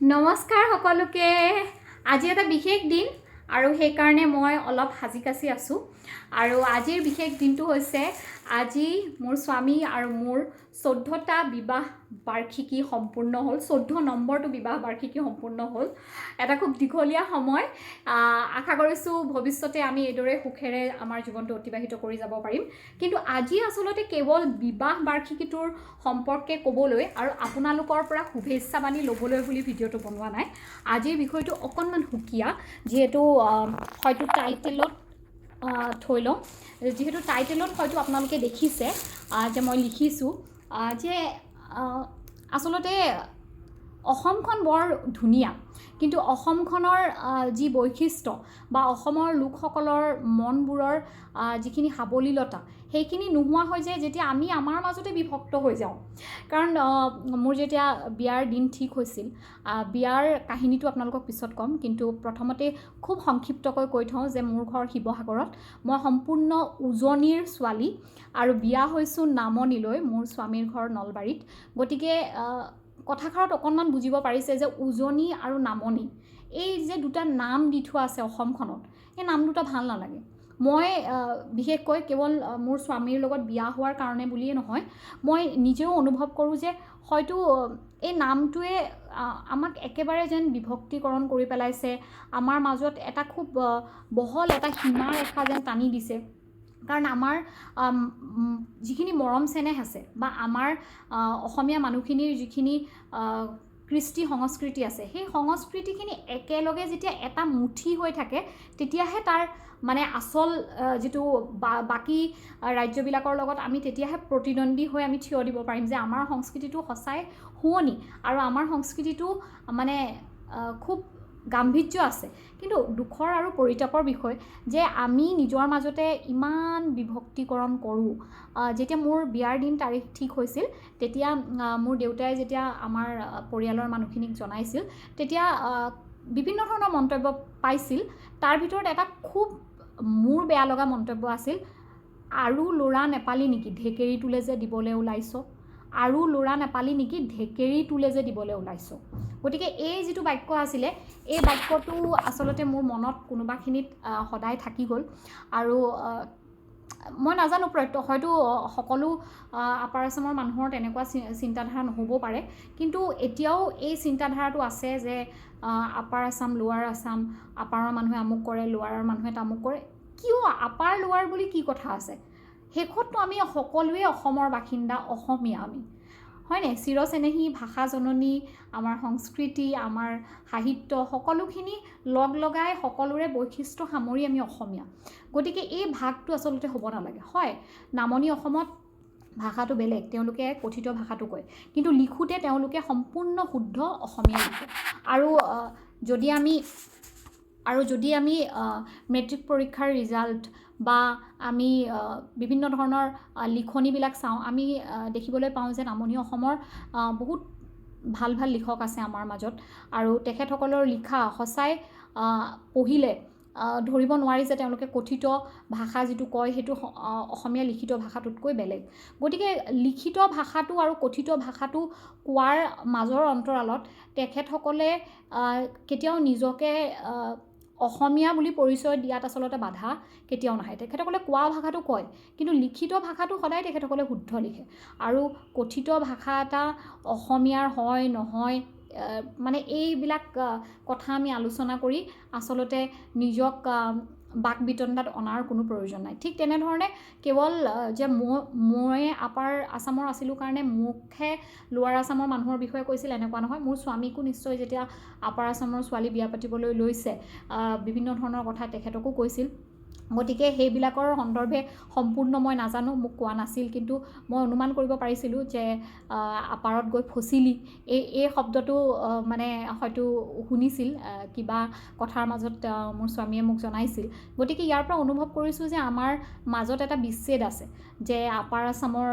নমস্কাৰ সকলোকে। আজি এটা বিশেষ দিন আৰু সেইকাৰণে মই অলপ সাজি কাচি আছোঁ। আৰু আজিৰ বিশেষ দিনটো হৈছে আজি মোৰ স্বামী আৰু মোৰ 14টা বিবাহ বাৰ্ষিকী সম্পূৰ্ণ হ'ল। 14 নম্বৰটো বিবাহ বাৰ্ষিকী সম্পূৰ্ণ হ'ল। এটা খুব দীঘলীয়া সময়। আশা কৰিছোঁ ভৱিষ্যতে আমি এইদৰে সুখেৰে আমাৰ জীৱনটো অতিবাহিত কৰি যাব পাৰিম। কিন্তু আজি আচলতে কেৱল বিবাহ বাৰ্ষিকীটোৰ সম্পৰ্কে ক'বলৈ আৰু আপোনালোকৰ পৰা শুভেচ্ছা বাণী ল'বলৈ বুলি ভিডিঅ'টো বনোৱা নাই। আজিৰ বিষয়টো অকণমান সুকীয়া, যিহেতু হয়তো টাইটেলত থৈ লওঁ। যিহেতু টাইটেলত হয়তো আপোনালোকে দেখিছে যে মই লিখিছোঁ যে আচলতে অসমখন বৰ ধুনীয়া, কিন্তু অসমখনৰ যি বৈশিষ্ট্য বা অসমৰ লোকসকলৰ মনবোৰৰ যিখিনি সাৱলীলতা, সেইখিনি নোহোৱা হৈ যায় যেতিয়া আমি আমাৰ মাজতে বিভক্ত হৈ যাওঁ। কাৰণ মোৰ যেতিয়া বিয়াৰ দিন ঠিক হৈছিল, বিয়াৰ কাহিনীটো আপোনালোকক পিছত ক'ম, কিন্তু প্ৰথমতে খুব সংক্ষিপ্তকৈ কৈ থওঁ যে মোৰ ঘৰ শিৱসাগৰত। মই সম্পূৰ্ণ উজনিৰ ছোৱালী আৰু বিয়া হৈছোঁ নামনিলৈ, মোৰ স্বামীৰ ঘৰ নলবাৰীত। গতিকে কথাষাৰত অকণমান বুজিব পাৰিছে যে উজনি আৰু নামনি, এই যে দুটা নাম দি থোৱা আছে অসমখনত, এই নাম দুটা ভাল নালাগে। মই বিশেষকৈ কেৱল মোৰ স্বামীৰ লগত বিয়া হোৱাৰ কাৰণে বুলিয়ে নহয়, মই নিজেও অনুভৱ কৰোঁ যে হয়তো এই নামটোৱে আমাক একেবাৰে যেন বিভক্তিকৰণ কৰি পেলাইছে। আমাৰ মাজত এটা খুব বহল এটা সীমাৰেখা যেন টানি দিছে। কাৰণ আমাৰ যিখিনি মৰম চেনেহ আছে বা আমাৰ অসমীয়া মানুহখিনিৰ যিখিনি কৃষ্টি সংস্কৃতি আছে, সেই সংস্কৃতিখিনি একেলগে যেতিয়া এটা মুঠি হৈ থাকে, তেতিয়াহে তাৰ মানে আচল যিটো বাকী ৰাজ্যবিলাকৰ লগত আমি তেতিয়াহে প্ৰতিদ্বন্দ্বী হৈ আমি থিয় দিব পাৰিম যে আমাৰ সংস্কৃতিটো সঁচাই শুৱনি আৰু আমাৰ সংস্কৃতিটো মানে খুব গাম্ভীৰ্য আছে। কিন্তু দুখৰ আৰু পৰিতাপৰ বিষয় যে আমি নিজৰ মাজতে ইমান বিভক্তিকৰণ কৰোঁ। যেতিয়া মোৰ বিয়াৰ দিন তাৰিখ ঠিক হৈছিল, তেতিয়া মোৰ দেউতাই যেতিয়া আমাৰ পৰিয়ালৰ মানুহখিনিক জনাইছিল, তেতিয়া বিভিন্ন ধৰণৰ মন্তব্য পাইছিল। তাৰ ভিতৰত এটা খুব মোৰ বেয়া লগা মন্তব্য আছিল, আৰু ল'ৰা নেপালি নেকি ঢেকেৰী তোলে যে দিবলৈ ওলাইছ, আৰু ল'ৰা নেপালি নেকি ঢেকেৰী তোলে যে দিবলৈ ওলাইছ। গতিকে এই যিটো বাক্য আছিলে, এই বাক্যটো আচলতে মোৰ মনত কোনোবাখিনিত সদায় থাকি গ'ল। আৰু মই নাজানো, হয়তো সকলো আপাৰ আচামৰ মানুহৰ তেনেকুৱা চিন্তাধাৰা নহ'বও পাৰে, কিন্তু এতিয়াও এই চিন্তাধাৰাটো আছে যে আপাৰ আচাম লোৱাৰ আচাম, আপাৰৰ মানুহে আমুক কৰে, লোৱাৰৰ মানুহে তামুক কৰে। কিয় আপাৰ লোৱাৰ বুলি কি কথা আছে? শেষততো আমি সকলোৱে অসমৰ বাসিন্দা, অসমীয়া আমি, হয়নে? চিৰচেনেহী ভাষা জননী, আমাৰ সংস্কৃতি, আমাৰ সাহিত্য, সকলোখিনি লগ লগাই সকলোৰে বৈশিষ্ট্য সামৰি আমি অসমীয়া। গতিকে এই ভাগটো আচলতে হ'ব নালাগে। হয়, নামনি অসমত ভাষাটো বেলেগ, তেওঁলোকে কথিত ভাষাটো কয়, কিন্তু লিখোঁতে তেওঁলোকে সম্পূৰ্ণ শুদ্ধ অসমীয়া লিখে। আৰু যদি আমি মেট্ৰিক পৰীক্ষাৰ ৰিজাল্ট বা আমি বিভিন্ন ধৰণৰ লিখনিবিলাক চাওঁ, আমি দেখিবলৈ পাওঁ যে নামনি অসমৰ বহুত ভাল ভাল লিখক আছে আমাৰ মাজত। আৰু তেখেতসকলৰ লিখা সঁচাই পঢ়িলে ধৰিব নোৱাৰি যে তেওঁলোকে কথিত ভাষা যিটো কয় সেইটো অসমীয়া লিখিত ভাষাটোতকৈ বেলেগ। গতিকে লিখিত ভাষাটো আৰু কথিত ভাষাটো কোৱাৰ মাজৰ অন্তৰালত তেখেতসকলে কেতিয়াও নিজকে অসমীয়া বুলি পৰিচয় দিয়াত আচলতে বাধা কেতিয়াও নাহে। তেখেতসকলে কোৱা ভাষাটো কয়, কিন্তু লিখিত ভাষাটো সদায় তেখেতসকলে শুদ্ধ লিখে। আৰু কথিত ভাষা এটা অসমীয়াৰ হয় নহয়, মানে এইবিলাক কথা আমি আলোচনা কৰি আচলতে নিজক বাক বিতণ্ডাত অনাৰ কোনো প্ৰয়োজন নাই। ঠিক তেনেধৰণে কেৱল যে মই আপাৰ আচামৰ আছিলোঁ কাৰণে মোকহে লোৱাৰ আচামৰ মানুহৰ বিষয়ে কৈছিল এনেকুৱা নহয়। মোৰ স্বামীকো নিশ্চয় যেতিয়া আপাৰ আচামৰ ছোৱালী বিয়া পাতিবলৈ লৈছে, বিভিন্ন ধৰণৰ কথা তেখেতকো কৈছিল। গতিকে সেইবিলাকৰ সন্দৰ্ভে সম্পূৰ্ণ মই নাজানো, মোক কোৱা নাছিল, কিন্তু মই অনুমান কৰিব পাৰিছিলোঁ যে আপাৰত গৈ ফচিলি, এই শব্দটো মানে হয়তো শুনিছিল কিবা কথাৰ মাজত, মোৰ স্বামীয়ে মোক জনাইছিল। গতিকে ইয়াৰ পৰা অনুভৱ কৰিছোঁ যে আমাৰ মাজত এটা বিচ্ছেদ আছে, যে আপাৰ আচামৰ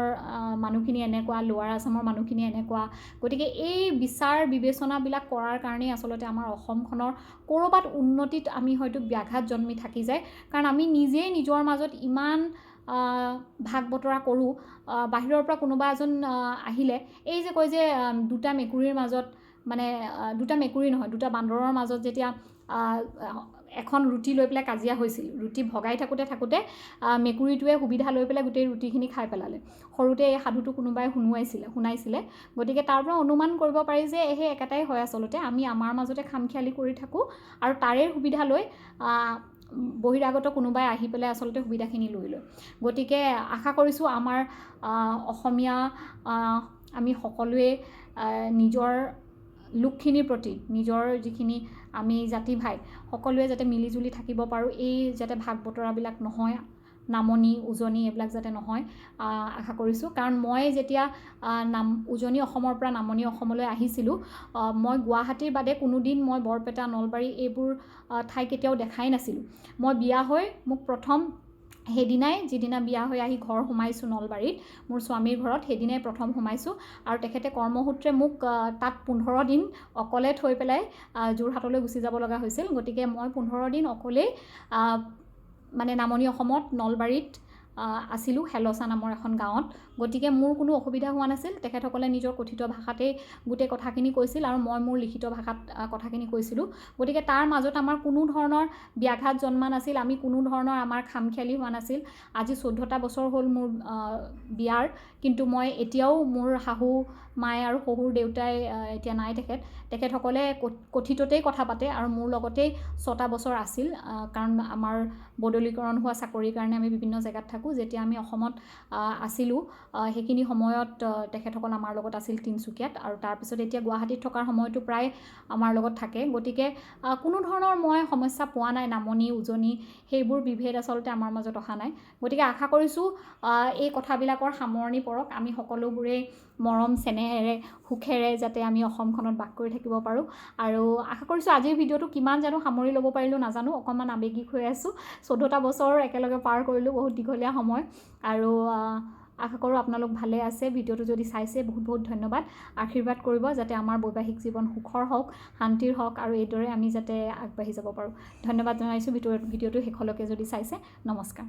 মানুহখিনি এনেকুৱা, লোৱাৰ আচামৰ মানুহখিনি এনেকুৱা। গতিকে এই বিচাৰ বিবেচনাবিলাক কৰাৰ কাৰণেই আচলতে আমাৰ অসমখনৰ ক'ৰবাত উন্নতিত আমি হয়তো ব্যাঘাত জন্মি থাকি যায়। কাৰণ আমি নিজেই নিজৰ মাজত ইমান ভাগ বতৰা কৰোঁ। বাহিৰৰ পৰা কোনোবা এজন আহিলে, এই যে কয় যে দুটা মেকুৰীৰ মাজত মানে দুটা মেকুৰী নহয়, দুটা বান্দৰৰ মাজত যেতিয়া এখন ৰুটি লৈ পেলাই কাজিয়া হৈছিল, ৰুটি ভগাই থাকোঁতে মেকুৰীটোৱে সুবিধা লৈ পেলাই গোটেই ৰুটিখিনি খাই পেলালে। সৰুতে এই সাধুটো কোনোবাই শুনাইছিলে। গতিকে তাৰ পৰা অনুমান কৰিব পাৰি যে সেই একেটাই হয় আচলতে, আমি আমাৰ মাজতে খামখেয়ালি কৰি থাকোঁ আৰু তাৰে সুবিধা লৈ বহিৰাগত কোনোবাই আহি পেলাই আচলতে সুবিধাখিনি লৈ লয়। গতিকে আশা কৰিছোঁ আমাৰ অসমীয়া আমি সকলোৱে নিজৰ লোকখিনিৰ প্ৰতি, নিজৰ যিখিনি আমি জাতি ভাই সকলোৱে যাতে মিলিজুলি থাকিব পাৰোঁ, এই যাতে ভাগ বতৰাবিলাক নহয়, নামনি উজনি এইবিলাক যাতে নহয় আশা কৰিছোঁ। কাৰণ মই যেতিয়া উজনি অসমৰ পৰা নামনি অসমলৈ আহিছিলোঁ, মই গুৱাহাটীৰ বাদে কোনোদিন মই বৰপেটা নলবাৰী এইবোৰ ঠাই কেতিয়াও দেখাই নাছিলোঁ। মই বিয়া হৈ মোক প্ৰথম সেইদিনাই, যিদিনা বিয়া হৈ আহি ঘৰ সোমাইছোঁ নলবাৰীত মোৰ স্বামীৰ ঘৰত, সেইদিনাই প্ৰথম সোমাইছোঁ আৰু তেখেতে কৰ্মসূত্ৰে মোক তাত 15 দিন অকলে থৈ পেলাই যোৰহাটলৈ গুচি যাব লগা হৈছিল। গতিকে মই 15 দিন অকলেই মানে নামনি অসমত নলবাৰীত আছিলোঁ, হেলচা নামৰ এখন গাঁৱত। গতিকে মোৰ কোনো অসুবিধা হোৱা নাছিল। তেখেতসকলে নিজৰ কথিত ভাষাতেই গোটেই কথাখিনি কৈছিল আৰু মই মোৰ লিখিত ভাষাত কথাখিনি কৈছিলোঁ। গতিকে তাৰ মাজত আমাৰ কোনো ধৰণৰ ব্যাঘাত জন্মা নাছিল, আমি কোনো ধৰণৰ আমাৰ খামখেয়ালি হোৱা নাছিল। আজি 14টা বছৰ হ'ল মোৰ বিয়াৰ, কিন্তু মই এতিয়াও মোৰ শাহু মায়ে আৰু শহুৰ দেউতাই এতিয়া নাই তেখেতসকলে কথিততেই কথা পাতে আৰু মোৰ লগতেই 6টা বছৰ আছিল। কাৰণ আমাৰ বদলীকৰণ হোৱা চাকৰিৰ কাৰণে আমি বিভিন্ন জেগাত থাকোঁ। যেতিয়া আমি অসমত আছিলোঁ সেইখিনি সময়ত তেখেতসকল আমাৰ লগত আছিল তিনিচুকীয়াত, আৰু তাৰপিছত এতিয়া গুৱাহাটীত থকাৰ সময়তো প্ৰায় আমাৰ লগত থাকে। গতিকে কোনো ধৰণৰ মই সমস্যা পোৱা নাই, নামনি উজনি সেইবোৰ বিভেদ আচলতে আমাৰ মাজত অহা নাই। গতিকে আশা কৰিছোঁ এই কথাবিলাকৰ সামৰণি পৰক, আমি সকলোবোৰে মৰম চেনেহেৰে সুখেৰে যাতে আমি অসমখনত বাস কৰি থাকিব পাৰোঁ। আৰু আশা কৰিছোঁ আজিৰ ভিডিঅ'টো কিমান জানো সামৰি ল'ব পাৰিলোঁ নাজানো, অকণমান আৱেগিক হৈ আছোঁ। 14টা বছৰ একেলগে পাৰ কৰিলোঁ, বহুত দীঘলীয়া সময়। আৰু আশা কৰোঁ আপোনালোক ভালে আছে। ভিডিঅ'টো যদি চাইছে বহুত বহুত ধন্যবাদ। আশীৰ্বাদ কৰিব যাতে আমাৰ বৈবাহিক জীৱন সুখৰ হওক, শান্তিৰ হওক আৰু এইদৰে আমি যাতে আগবাঢ়ি যাব পাৰোঁ। ধন্যবাদ জনাইছোঁ ভিডিঅ'টো শেষলৈকে যদি চাইছে। নমস্কাৰ।